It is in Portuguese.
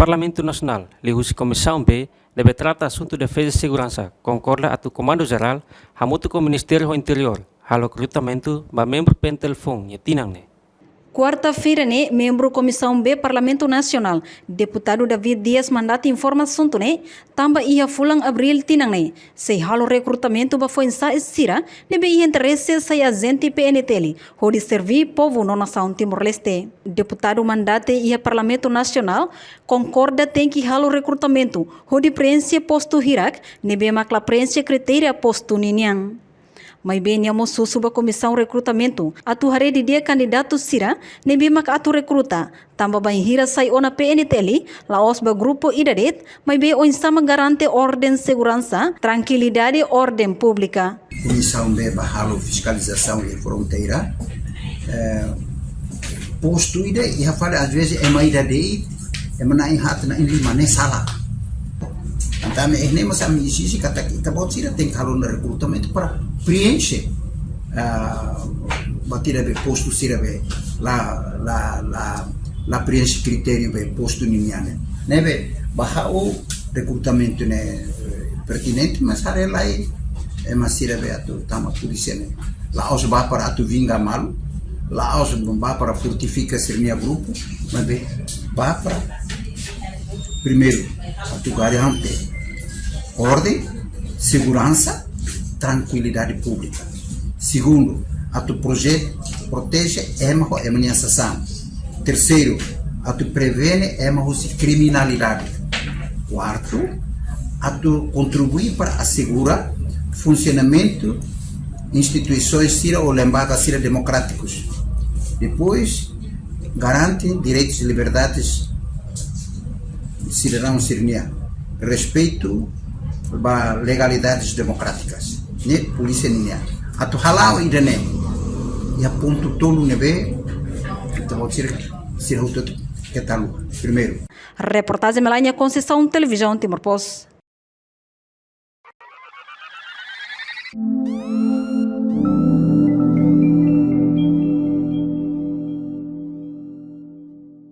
Parlamento Nacional, Lihusi Comissão B, deve tratar assunto de defesa e segurança, concorda a tu Comando Geral, hamutu com o Ministério do Interior, halo recrutamento, ba membro pen telefone, e tinang. Quarta-feira, membro Comissão B Parlamento Nacional, deputado David Dias mandata informação tamba ia fulang abril tinang sei halo recrutamento ba foi sa estira, nebe ia interesse sai agente PNTL, hodi servir povo no nação Timor-Leste. Deputado mandate ia Parlamento Nacional concorda tem que halo recrutamento, hodi preenche posto hirak, nebe makla preenche criteria posto niniang. Mas bem, amo suba comissão recrutamento. Atu hari di dia candidato sira, nebi mak atu recruta. Tamba bem hira sai ona PNTL, laos ba grupo idadet, mas bem o insama garante ordem segurança, tranquilidade e ordem pública. Comissão B bahalo fiscalização e fronteira. Posto ida ia fala às vezes é mais idade, é mana hat na ini mana salah. Então, nem mas a minha exige que kita botira tem que haver recrutamento para preencher batida be posto sira be la preenche critério be posto niniane nebe baha o recrutamento ne pertinente mas hare lai mas sira be atu tama polícia ne la os ba para atu vinga mal la os ba para fortificar sirnia grupo mas be ba para primeiro atu garante ordem, segurança, tranquilidade pública. Segundo, a tu projeto protege a ameaçação. Terceiro, a tu prevene a criminalidade. Quarto, a tu contribui para assegurar funcionamento instituições sira ou lembadas sira democráticos. Depois, garante direitos e liberdades do cidadão sirnia. Respeito ba legalidades democráticas ne polícia ninha atu halau idane ya ponto tolu nebe então vou tirar o que tá primeiro. Reportagem Melania Conceição, Televisão Timor-Post.